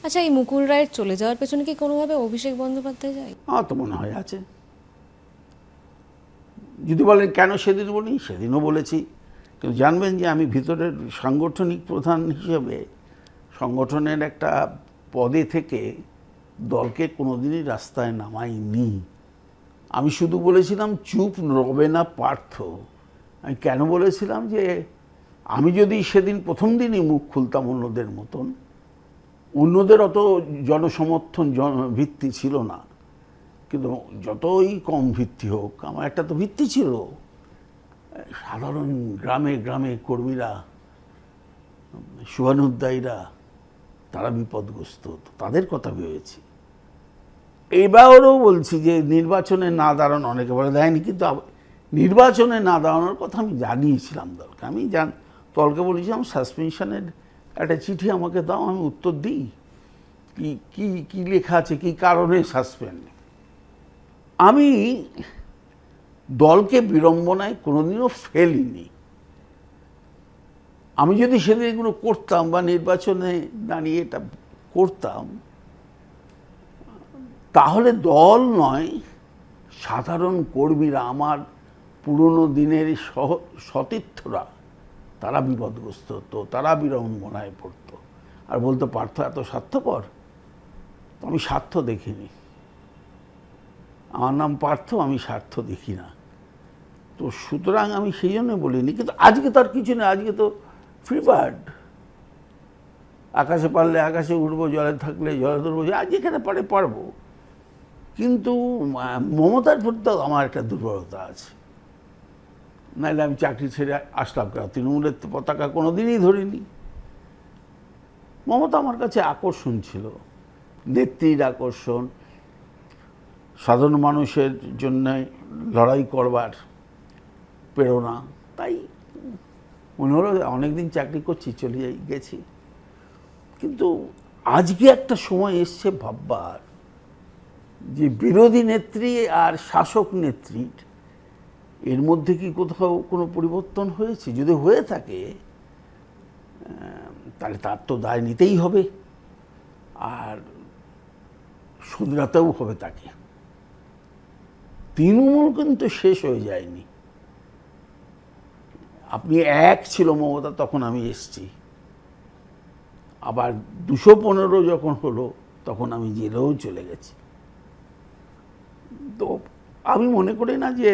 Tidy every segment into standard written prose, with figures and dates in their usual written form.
আচ্ছা, এই মুকুল রায়ের চলে যাওয়ার পেছনে কি কোনোভাবে অভিষেক বন্দ্যোপাধ্যায় যায়? আমার তো মনে হয় আছে। যদি বলেন কেন সেদিন বলি, সেদিনও বলেছি, কিন্তু জানবেন যে আমি ভিতরের সাংগঠনিক প্রধান হিসেবে সংগঠনের একটা পদে থেকে দলকে কোনোদিনই রাস্তায় নামাইনি। আমি শুধু বলেছিলাম চুপ রবে না পার্থ। আমি কেন বলেছিলাম যে আমি যদি সেদিন প্রথম দিনই মুখ খুলতাম অন্যদের মতন, অন্যদের অত জনসমর্থন ভিত্তি ছিল না, কিন্তু যতই কম ভিত্তি হোক আমার একটা তো ভিত্তি ছিল। সাধারণ গ্রামে গ্রামে কর্মীরা, শুভানুধ্যায়ীরা, তারা বিপদগ্রস্ত, তাদের কথা ভেবেছি। এবারও বলছি যে নির্বাচনে না দাঁড়ানো, অনেকে বলে দেয়নি, কিন্তু নির্বাচনে না দাঁড়ানোর কথা আমি জানিয়েছিলাম দলকে। আমি দলকে বলেছিলাম সাসপেনশনের একটা চিঠি আমাকে দাও, আমি উত্তর দিই কি কি কি লেখা আছে, কি কারণে সাসপেন্ড। আমি দলকে বিড়ম্বনায় কোনোদিনও ফেলিনি। আমি যদি সেদিন এগুলো করতাম বা নির্বাচনে দাঁড়িয়ে এটা করতাম, তাহলে দল নয়, সাধারণ কর্মীরা, আমার পুরনো দিনের সতীর্থরা, তারা বিপদগ্রস্ত হতো, তারা বিড়ম্বনায় পড়তো আর বলতো পার্থ এত স্বার্থপর। আমি স্বার্থ দেখিনি, আমার নাম পার্থ, আমি স্বার্থ দেখি না। তো সুতরাং আমি সেই জন্য বলিনি। কিন্তু আজকে তো আর কিছু নেই, আজকে তো ফ্রি বার্ড। আকাশে পারলে আকাশে উঠবো, জলে থাকলে জলে ধরবো, আজ যেখানে পারে পারবো। কিন্তু মমতার প্রতি তো আমার একটা দুর্বলতা আছে, নাহলে আমি চাকরি ছেড়ে আসলাম কেন? তৃণমূলের পতাকা কোনো দিনই ধরিনি। মমতা আমার কাছে আকর্ষণ ছিল, নেত্রীর আকর্ষণ, সাধারণ মানুষের জন্য লড়াই করবার প্রেরণা। তাই মনে হলো অনেকদিন চাকরি করছি, চলে গেছি। কিন্তু আজকে একটা সময় এসছে ভাববার যে বিরোধী নেত্রী আর শাসক নেত্রীর এর মধ্যে কি কোথাও কোনো পরিবর্তন হয়েছে? যদি হয়ে থাকে তাহলে তার তো দায় নিতেই হবে, আর শুধরাতেও হবে তাকে। তৃণমূল কিন্তু শেষ হয়ে যায়নি। আপনি এক ছিল মমতা, তখন আমি এসছি, আবার 215 যখন হলো তখন আমি জেলেও চলে গেছি। তো আমি মনে করি না যে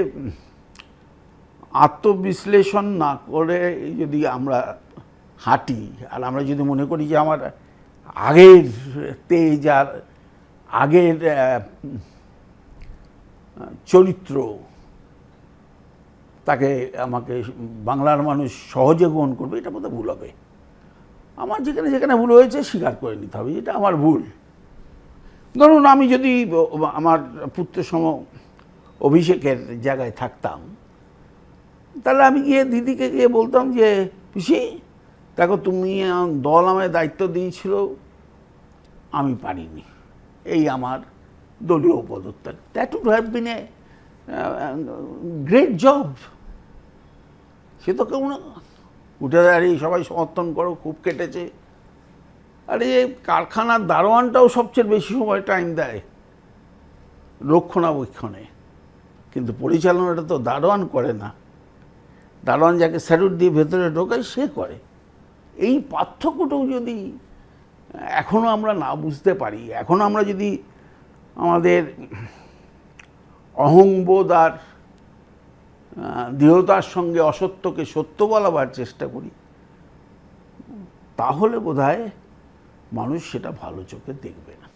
আত্মবিশ্লেষণ না করে যদি আমরা হাঁটি, আর আমরা যদি মনে করি যে আমার আগের তেজ আর আগের চরিত্র, তাকে আমাকে বাংলার মানুষ সহজে গ্রহণ করবে, এটা বোধহয় ভুল হবে। আমার যেখানে যেখানে ভুল হয়েছে স্বীকার করে নিতে হবে, এটা আমার ভুল। ধরুন আমি যদি আমার পুত্রসম অভিষেকের জায়গায় থাকতাম, তাহলে আমি গিয়ে দিদিকে গিয়ে বলতাম যে পিসি দেখো, তুমি দল আমায় দায়িত্ব দিয়েছিল, আমি পারিনি, এই আমার দলীয় পদত্যাগ। That would have been a great job. সে তো কেউ না উঠে দাঁড়িয়ে সবাই সমর্থন করো, খুব কেটেছে। আরে কারখানার দারোয়ানটাও সবচেয়ে বেশি সময় টাইম দেয় রক্ষণাবেক্ষণে, কিন্তু পরিচালনাটা তো দারোয়ান করে না। দারোয়ান যাকে স্যালুট দিয়ে ভেতরে ঢোকায় সে করে। এই পার্থক্যটাও যদি এখনও আমরা না বুঝতে পারি, এখনও আমরা যদি আমাদের অহংবোধ আর দৃঢ়তার সঙ্গে অসত্যকে সত্য বলাবার চেষ্টা করি, তাহলে বোধহয় মানুষ সেটা ভালো চোখে দেখবে না।